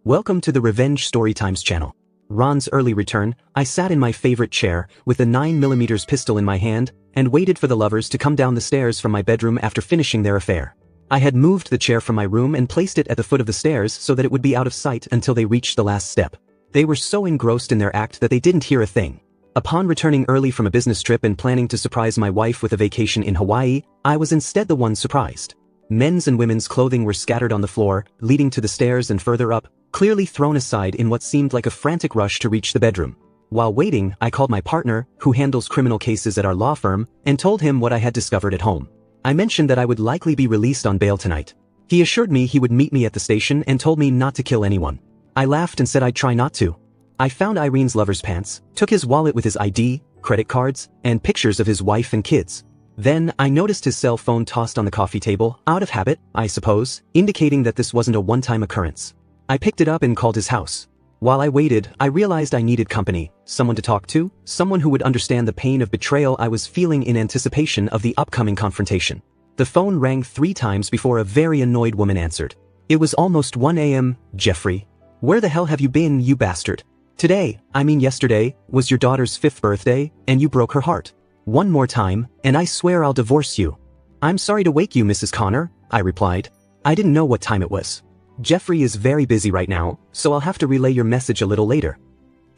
Welcome to the Revenge Storytimes channel. Ron's early return. I sat in my favorite chair, with the 9mm pistol in my hand, and waited for the lovers to come down the stairs from my bedroom after finishing their affair. I had moved the chair from my room and placed it at the foot of the stairs so that it would be out of sight until they reached the last step. They were so engrossed in their act that they didn't hear a thing. Upon returning early from a business trip and planning to surprise my wife with a vacation in Hawaii, I was instead the one surprised. Men's and women's clothing were scattered on the floor, leading to the stairs and further up, clearly thrown aside in what seemed like a frantic rush to reach the bedroom. While waiting, I called my partner, who handles criminal cases at our law firm, and told him what I had discovered at home. I mentioned that I would likely be released on bail tonight. He assured me he would meet me at the station and told me not to kill anyone. I laughed and said I'd try not to. I found Irene's lover's pants, took his wallet with his ID, credit cards, and pictures of his wife and kids. Then, I noticed his cell phone tossed on the coffee table, out of habit, I suppose, indicating that this wasn't a one-time occurrence. I picked it up and called his house. While I waited, I realized I needed company, someone to talk to, someone who would understand the pain of betrayal I was feeling in anticipation of the upcoming confrontation. The phone rang 3 times before a very annoyed woman answered. It was almost 1 a.m., Jeffrey. Where the hell have you been, you bastard? Today, I mean yesterday, was your daughter's 5th birthday, and you broke her heart. One more time, and I swear I'll divorce you. I'm sorry to wake you, Mrs. Connor, I replied. I didn't know what time it was. Jeffrey is very busy right now, so I'll have to relay your message a little later.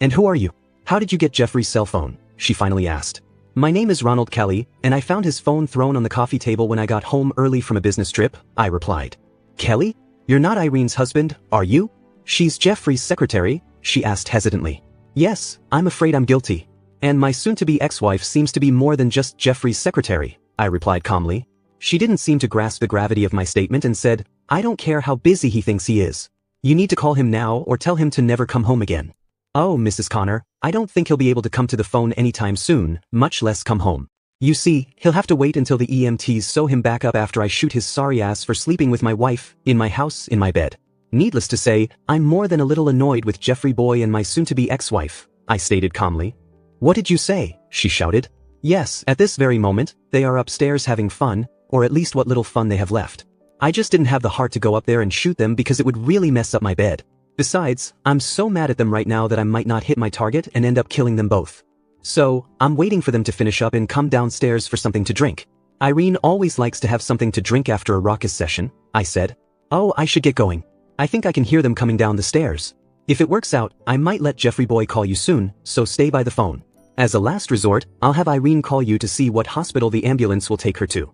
And who are you? How did you get Jeffrey's cell phone? She finally asked. My name is Ronald Kelly, and I found his phone thrown on the coffee table when I got home early from a business trip, I replied. Kelly? You're not Irene's husband, are you? She's Jeffrey's secretary, she asked hesitantly. Yes, I'm afraid I'm guilty. And my soon-to-be ex-wife seems to be more than just Jeffrey's secretary, I replied calmly. She didn't seem to grasp the gravity of my statement and said, I don't care how busy he thinks he is. You need to call him now or tell him to never come home again. Oh, Mrs. Connor, I don't think he'll be able to come to the phone anytime soon, much less come home. You see, he'll have to wait until the EMTs sew him back up after I shoot his sorry ass for sleeping with my wife, in my house, in my bed. Needless to say, I'm more than a little annoyed with Jeffrey Boy and my soon-to-be ex-wife, I stated calmly. What did you say? She shouted. Yes, at this very moment, they are upstairs having fun, or at least what little fun they have left. I just didn't have the heart to go up there and shoot them because it would really mess up my bed. Besides, I'm so mad at them right now that I might not hit my target and end up killing them both. So, I'm waiting for them to finish up and come downstairs for something to drink. Irene always likes to have something to drink after a raucous session, I said. Oh, I should get going. I think I can hear them coming down the stairs. If it works out, I might let Jeffrey Boy call you soon, so stay by the phone. As a last resort, I'll have Irene call you to see what hospital the ambulance will take her to.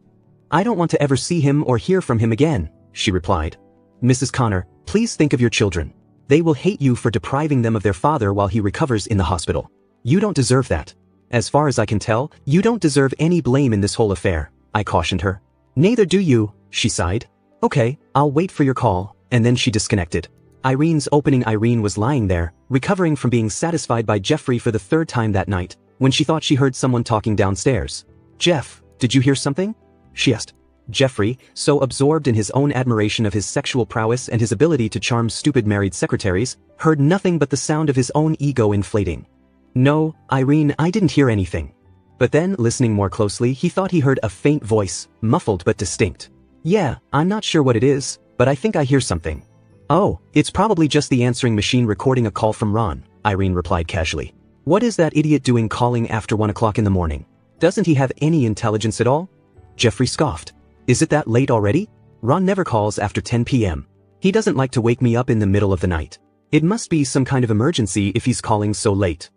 I don't want to ever see him or hear from him again, she replied. Mrs. Connor, please think of your children. They will hate you for depriving them of their father while he recovers in the hospital. You don't deserve that. As far as I can tell, you don't deserve any blame in this whole affair, I cautioned her. Neither do you, she sighed. Okay, I'll wait for your call, and then she disconnected. Irene was lying there, recovering from being satisfied by Jeffrey for the 3rd time that night, when she thought she heard someone talking downstairs. Jeff, did you hear something? She asked. Jeffrey, so absorbed in his own admiration of his sexual prowess and his ability to charm stupid married secretaries, heard nothing but the sound of his own ego inflating. No, Irene, I didn't hear anything. But then, listening more closely, he thought he heard a faint voice, muffled but distinct. Yeah, I'm not sure what it is, but I think I hear something. Oh, it's probably just the answering machine recording a call from Ron, Irene replied casually. What is that idiot doing calling after 1 o'clock in the morning? Doesn't he have any intelligence at all? Jeffrey scoffed. Is it that late already? Ron never calls after 10 p.m. He doesn't like to wake me up in the middle of the night. It must be some kind of emergency if he's calling so late.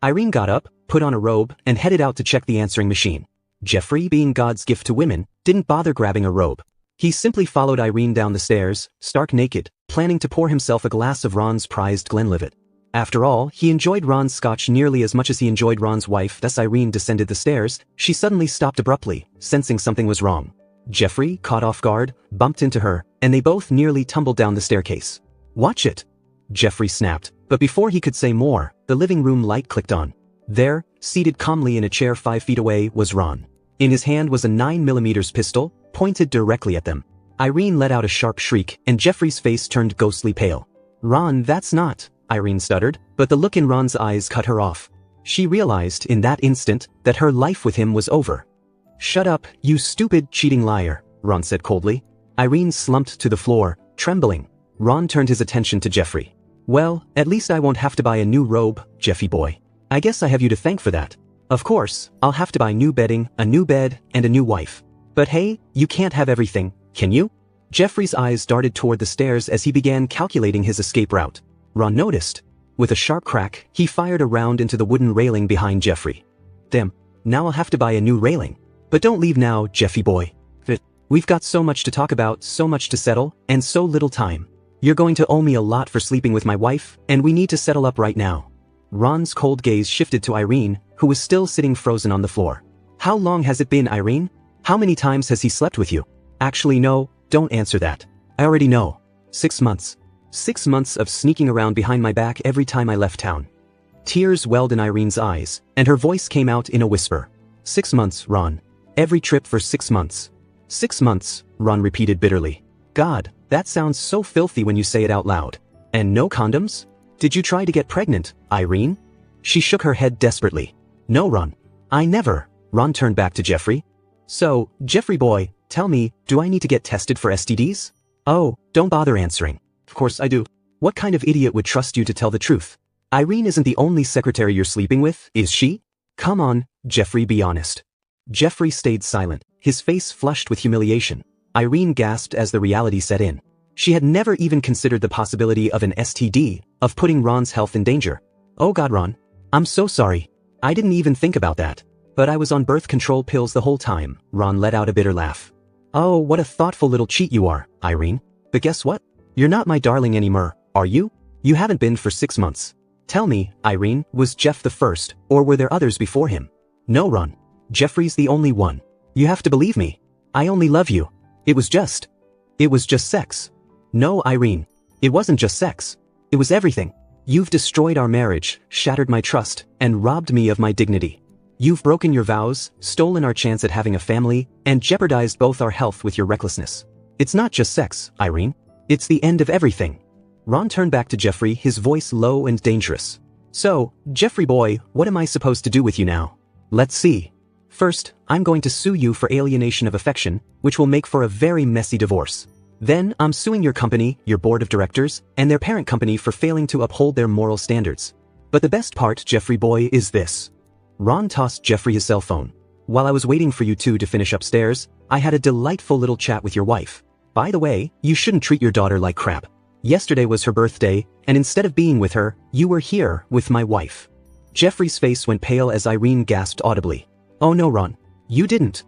Irene got up, put on a robe, and headed out to check the answering machine. Jeffrey, being God's gift to women, didn't bother grabbing a robe. He simply followed Irene down the stairs, stark naked, planning to pour himself a glass of Ron's prized Glenlivet. After all, he enjoyed Ron's scotch nearly as much as he enjoyed Ron's wife. As Irene descended the stairs, she suddenly stopped abruptly, sensing something was wrong. Jeffrey, caught off guard, bumped into her, and they both nearly tumbled down the staircase. Watch it! Jeffrey snapped, but before he could say more, the living room light clicked on. There, seated calmly in a chair 5 feet away, was Ron. In his hand was a 9mm pistol, pointed directly at them. Irene let out a sharp shriek, and Jeffrey's face turned ghostly pale. Ron, that's not, Irene stuttered, but the look in Ron's eyes cut her off. She realized, in that instant, that her life with him was over. Shut up, you stupid, cheating liar, Ron said coldly. Irene slumped to the floor, trembling. Ron turned his attention to Jeffrey. Well, at least I won't have to buy a new robe, Jeffy boy. I guess I have you to thank for that. Of course, I'll have to buy new bedding, a new bed, and a new wife. But hey, you can't have everything, can you? Jeffrey's eyes darted toward the stairs as he began calculating his escape route. Ron noticed. With a sharp crack, he fired a round into the wooden railing behind Jeffrey. Damn, now I'll have to buy a new railing. But don't leave now, Jeffy boy. We've got so much to talk about, so much to settle, and so little time. You're going to owe me a lot for sleeping with my wife, and we need to settle up right now. Ron's cold gaze shifted to Irene, who was still sitting frozen on the floor. How long has it been, Irene? How many times has he slept with you? Actually no, don't answer that. I already know. 6 months. 6 months of sneaking around behind my back every time I left town. Tears welled in Irene's eyes, and her voice came out in a whisper. 6 months, Ron. Every trip for 6 months. 6 months, Ron repeated bitterly. God, that sounds so filthy when you say it out loud. And no condoms? Did you try to get pregnant, Irene? She shook her head desperately. No, Ron. I never. Ron turned back to Jeffrey. So, Jeffrey boy, tell me, do I need to get tested for STDs? Oh, don't bother answering. Of course I do. What kind of idiot would trust you to tell the truth? Irene isn't the only secretary you're sleeping with, is she? Come on, Jeffrey, be honest. Jeffrey stayed silent, his face flushed with humiliation. Irene gasped as the reality set in. She had never even considered the possibility of an STD, of putting Ron's health in danger. Oh God, Ron. I'm so sorry. I didn't even think about that. But I was on birth control pills the whole time. Ron let out a bitter laugh. Oh, what a thoughtful little cheat you are, Irene. But guess what? You're not my darling anymore, are you? You haven't been for 6 months. Tell me, Irene, was Jeff the first, or were there others before him? No, Ron. Jeffrey's the only one. You have to believe me. I only love you. It was just sex. No, Irene. It wasn't just sex. It was everything. You've destroyed our marriage, shattered my trust, and robbed me of my dignity. You've broken your vows, stolen our chance at having a family, and jeopardized both our health with your recklessness. It's not just sex, Irene. It's the end of everything. Ron turned back to Jeffrey, his voice low and dangerous. So, Jeffrey boy, what am I supposed to do with you now? Let's see. First, I'm going to sue you for alienation of affection, which will make for a very messy divorce. Then, I'm suing your company, your board of directors, and their parent company for failing to uphold their moral standards. But the best part, Jeffrey boy, is this. Ron tossed Jeffrey his cell phone. While I was waiting for you two to finish upstairs, I had a delightful little chat with your wife. By the way, you shouldn't treat your daughter like crap. Yesterday was her birthday, and instead of being with her, you were here with my wife. Jeffrey's face went pale as Irene gasped audibly. Oh no, Ron. You didn't.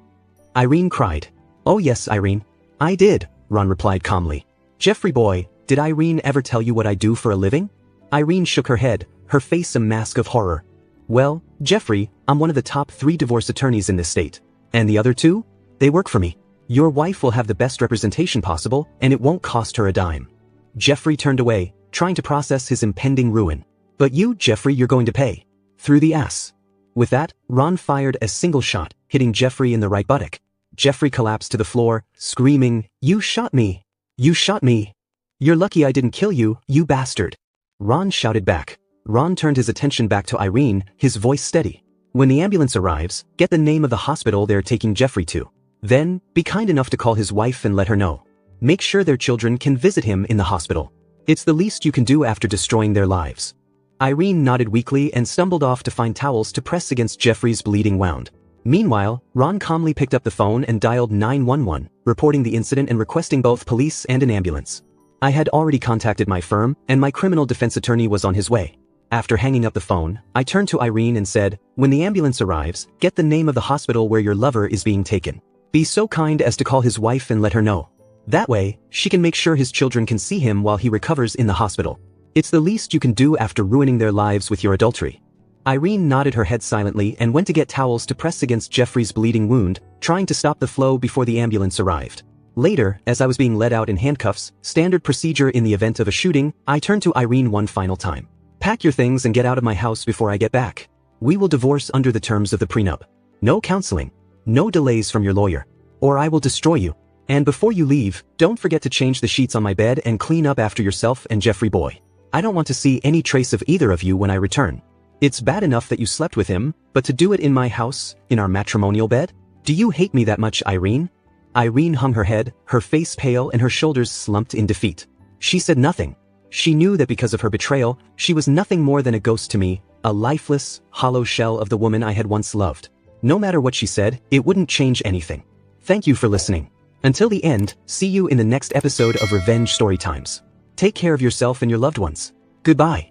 Irene cried. Oh yes, Irene. I did, Ron replied calmly. Jeffrey boy, did Irene ever tell you what I do for a living? Irene shook her head, her face a mask of horror. Well, Jeffrey, I'm one of the top 3 divorce attorneys in this state. And the other 2? They work for me. Your wife will have the best representation possible, and it won't cost her a dime. Jeffrey turned away, trying to process his impending ruin. But you, Jeffrey, you're going to pay. Through the ass. With that, Ron fired a single shot, hitting Jeffrey in the right buttock. Jeffrey collapsed to the floor, screaming, You shot me! You shot me! You're lucky I didn't kill you, you bastard! Ron shouted back. Ron turned his attention back to Irene, his voice steady. When the ambulance arrives, get the name of the hospital they're taking Jeffrey to. Then, be kind enough to call his wife and let her know. Make sure their children can visit him in the hospital. It's the least you can do after destroying their lives. Irene nodded weakly and stumbled off to find towels to press against Jeffrey's bleeding wound. Meanwhile, Ron calmly picked up the phone and dialed 911, reporting the incident and requesting both police and an ambulance. I had already contacted my firm, and my criminal defense attorney was on his way. After hanging up the phone, I turned to Irene and said, When the ambulance arrives, get the name of the hospital where your lover is being taken. Be so kind as to call his wife and let her know. That way, she can make sure his children can see him while he recovers in the hospital. It's the least you can do after ruining their lives with your adultery. Irene nodded her head silently and went to get towels to press against Jeffrey's bleeding wound, trying to stop the flow before the ambulance arrived. Later, as I was being led out in handcuffs, standard procedure in the event of a shooting, I turned to Irene one final time. Pack your things and get out of my house before I get back. We will divorce under the terms of the prenup. No counseling. No delays from your lawyer. Or I will destroy you. And before you leave, don't forget to change the sheets on my bed and clean up after yourself and Jeffrey boy. I don't want to see any trace of either of you when I return. It's bad enough that you slept with him, but to do it in my house, in our matrimonial bed? Do you hate me that much, Irene? Irene hung her head, her face pale and her shoulders slumped in defeat. She said nothing. She knew that because of her betrayal, she was nothing more than a ghost to me, a lifeless, hollow shell of the woman I had once loved. No matter what she said, it wouldn't change anything. Thank you for listening. Until the end, see you in the next episode of Revenge Storytimes. Take care of yourself and your loved ones. Goodbye.